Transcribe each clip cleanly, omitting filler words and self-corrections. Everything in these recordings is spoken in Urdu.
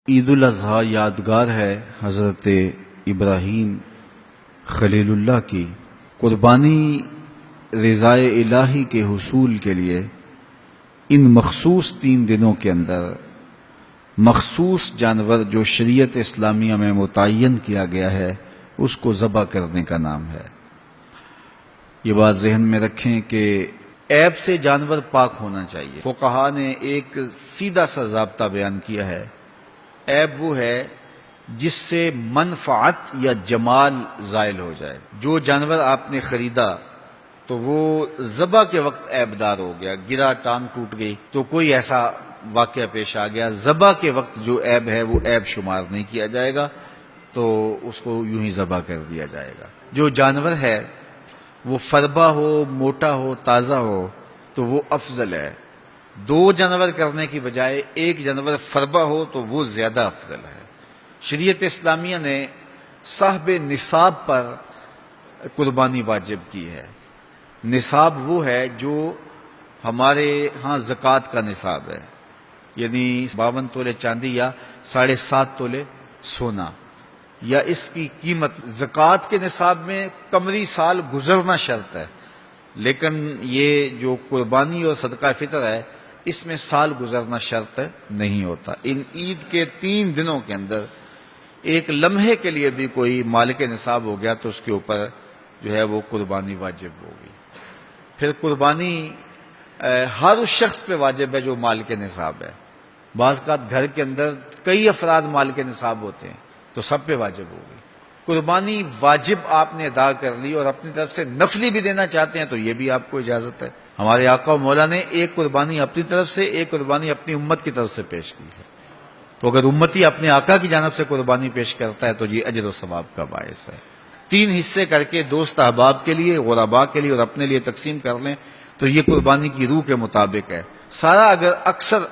عید الاضحیٰ یادگار ہے حضرت ابراہیم خلیل اللہ کی قربانی رضائے الہی کے حصول کے لیے ان مخصوص 3 دنوں کے اندر مخصوص جانور جو شریعت اسلامیہ میں متعین کیا گیا ہے اس کو ذبح کرنے کا نام ہے۔ یہ بات ذہن میں رکھیں کہ عیب سے جانور پاک ہونا چاہیے۔ فقہا نے ایک سیدھا سا ضابطہ بیان کیا ہے، عیب وہ ہے جس سے منفعت یا جمال زائل ہو جائے۔ جو جانور آپ نے خریدا تو وہ ذبح کے وقت عیب دار ہو گیا، گرا، ٹانگ ٹوٹ گئی تو کوئی ایسا واقعہ پیش آ گیا، ذبح کے وقت جو عیب ہے وہ عیب شمار نہیں کیا جائے گا، تو اس کو یوں ہی ذبح کر دیا جائے گا۔ جو جانور ہے وہ فربا ہو، موٹا ہو، تازہ ہو تو وہ افضل ہے۔ 2 جانور کرنے کی بجائے 1 جانور فربا ہو تو وہ زیادہ افضل ہے۔ شریعت اسلامیہ نے صاحب نصاب پر قربانی واجب کی ہے۔ نصاب وہ ہے جو ہمارے ہاں زکوٰۃ کا نصاب ہے، یعنی 52 تولے چاندی یا 7.5 تولے سونا، یا اس کی قیمت۔ زکوٰۃ کے نصاب میں قمری سال گزرنا شرط ہے، لیکن یہ جو قربانی اور صدقہ فطر ہے اس میں سال گزرنا شرط نہیں ہوتا۔ ان عید کے 3 دنوں کے اندر ایک لمحے کے لیے بھی کوئی مالک نصاب ہو گیا تو اس کے اوپر جو ہے وہ قربانی واجب ہوگی۔ پھر قربانی ہر اس شخص پہ واجب ہے جو مالک نصاب ہے۔ بعض اوقات گھر کے اندر کئی افراد مالک نصاب ہوتے ہیں تو سب پہ واجب ہوگی۔ قربانی واجب آپ نے ادا کر لی اور اپنی طرف سے نفلی بھی دینا چاہتے ہیں تو یہ بھی آپ کو اجازت ہے۔ ہمارے آقا و مولا نے ایک قربانی اپنی طرف سے، ایک قربانی اپنی امت کی طرف سے پیش کی ہے، تو اگر امتی اپنے آقا کی جانب سے قربانی پیش کرتا ہے تو یہ اجر و ثواب کا باعث ہے۔ 3 حصے کر کے دوست احباب کے لیے، غرباء کے لیے اور اپنے لیے تقسیم کر لیں تو یہ قربانی کی روح کے مطابق ہے۔ سارا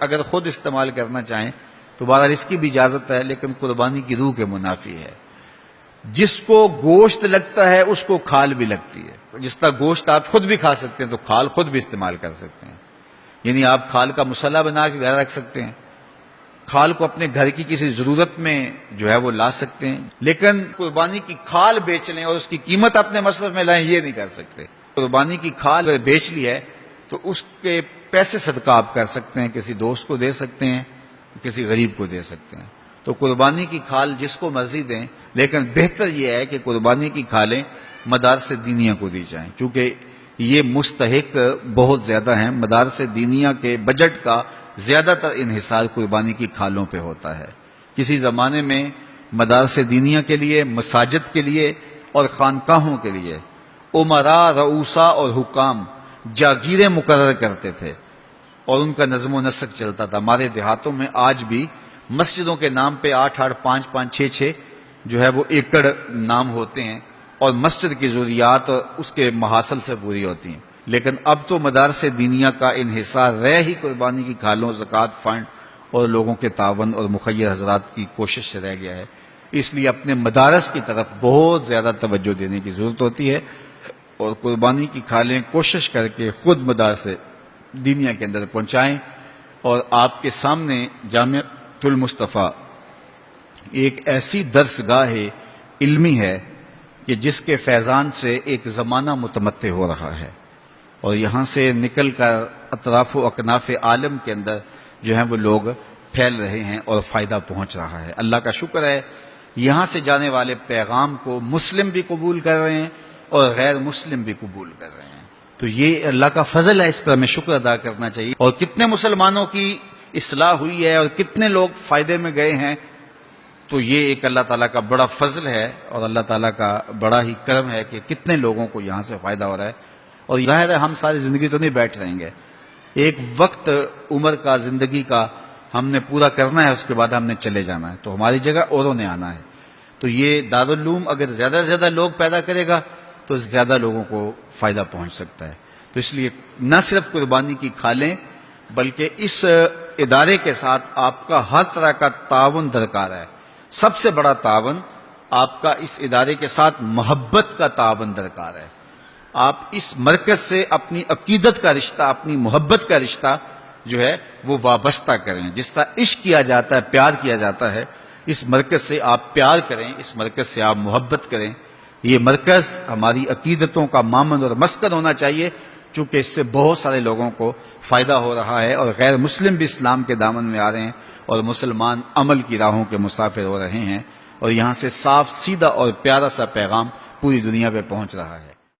اگر خود استعمال کرنا چاہیں تو بہرحال اس کی بھی اجازت ہے، لیکن قربانی کی روح کے منافی ہے۔ جس کو گوشت لگتا ہے اس کو کھال بھی لگتی ہے۔ جس طرح گوشت آپ خود بھی کھا سکتے ہیں تو کھال خود بھی استعمال کر سکتے ہیں، یعنی آپ کھال کا مسلح بنا کے گھر رکھ سکتے ہیں، کھال کو اپنے گھر کی کسی ضرورت میں جو ہے وہ لا سکتے ہیں، لیکن قربانی کی کھال بیچ لیں اور اس کی قیمت اپنے مصرف میں لائیں یہ نہیں کر سکتے۔ قربانی کی کھال اگر بیچ لی ہے تو اس کے پیسے صدقہ آپ کر سکتے ہیں، کسی دوست کو دے سکتے ہیں، کسی غریب کو دے سکتے ہیں۔ تو قربانی کی کھال جس کو مرضی دیں، لیکن بہتر یہ ہے کہ قربانی کی کھالیں مدارس دینیہ کو دی جائیں، چونکہ یہ مستحق بہت زیادہ ہیں۔ مدارس دینیہ کے بجٹ کا زیادہ تر انحصار قربانی کی کھالوں پہ ہوتا ہے۔ کسی زمانے میں مدارس دینیہ کے لیے، مساجد کے لیے اور خانقاہوں کے لیے امراء، رؤوسا اور حکام جاگیریں مقرر کرتے تھے اور ان کا نظم و نسق چلتا تھا۔ ہمارے دیہاتوں میں آج بھی مسجدوں کے نام پہ 8-8، 5-5، 6-6 جو ہے وہ ایکڑ نام ہوتے ہیں اور مسجد کی ضروریات اس کے محاصل سے پوری ہوتی ہیں، لیکن اب تو مدارس دینیہ کا انحصار رہ ہی قربانی کی کھالوں، زکوٰۃ فنڈ اور لوگوں کے تعاون اور مخیر حضرات کی کوشش سے رہ گیا ہے۔ اس لیے اپنے مدارس کی طرف بہت زیادہ توجہ دینے کی ضرورت ہوتی ہے اور قربانی کی کھالیں کوشش کر کے خود مدارس دینیہ کے اندر پہنچائیں۔ اور آپ کے سامنے جامعۃ المصطفیٰ ایک ایسی درسگاہ علمی ہے کہ جس کے فیضان سے ایک زمانہ متمتع ہو رہا ہے اور یہاں سے نکل کر اطراف و اکناف عالم کے اندر جو ہیں وہ لوگ پھیل رہے ہیں اور فائدہ پہنچ رہا ہے۔ اللہ کا شکر ہے، یہاں سے جانے والے پیغام کو مسلم بھی قبول کر رہے ہیں اور غیر مسلم بھی قبول کر رہے ہیں، تو یہ اللہ کا فضل ہے، اس پر ہمیں شکر ادا کرنا چاہیے۔ اور کتنے مسلمانوں کی اصلاح ہوئی ہے اور کتنے لوگ فائدے میں گئے ہیں، تو یہ ایک اللہ تعالیٰ کا بڑا فضل ہے اور اللہ تعالیٰ کا بڑا ہی کرم ہے کہ کتنے لوگوں کو یہاں سے فائدہ ہو رہا ہے۔ اور ظاہر ہے ہم ساری زندگی تو نہیں بیٹھ رہیں گے، ایک وقت عمر کا، زندگی کا ہم نے پورا کرنا ہے، اس کے بعد ہم نے چلے جانا ہے، تو ہماری جگہ اوروں نے آنا ہے۔ تو یہ دارالعلوم اگر زیادہ سے زیادہ لوگ پیدا کرے گا تو زیادہ لوگوں کو فائدہ پہنچ سکتا ہے۔ تو اس لیے نہ صرف قربانی کی کھالیں بلکہ اس ادارے کے ساتھ آپ کا ہر طرح کا تعاون درکار ہے۔ سب سے بڑا تعاون آپ کا اس ادارے کے ساتھ محبت کا تعاون درکار ہے۔ آپ اس مرکز سے اپنی عقیدت کا رشتہ، اپنی محبت کا رشتہ جو ہے وہ وابستہ کریں. جس طرح عشق کیا جاتا ہے، پیار کیا جاتا ہے، اس مرکز سے آپ پیار کریں، اس مرکز سے آپ محبت کریں. یہ مرکز ہماری عقیدتوں کا مامن اور مسکن ہونا چاہیے، چونکہ اس سے بہت سارے لوگوں کو فائدہ ہو رہا ہے، اور غیر مسلم بھی اسلام کے دامن میں آ رہے ہیں، اور مسلمان عمل کی راہوں کے مسافر ہو رہے ہیں، اور یہاں سے صاف سیدھا اور پیارا سا پیغام پوری دنیا پہ پہنچ رہا ہے.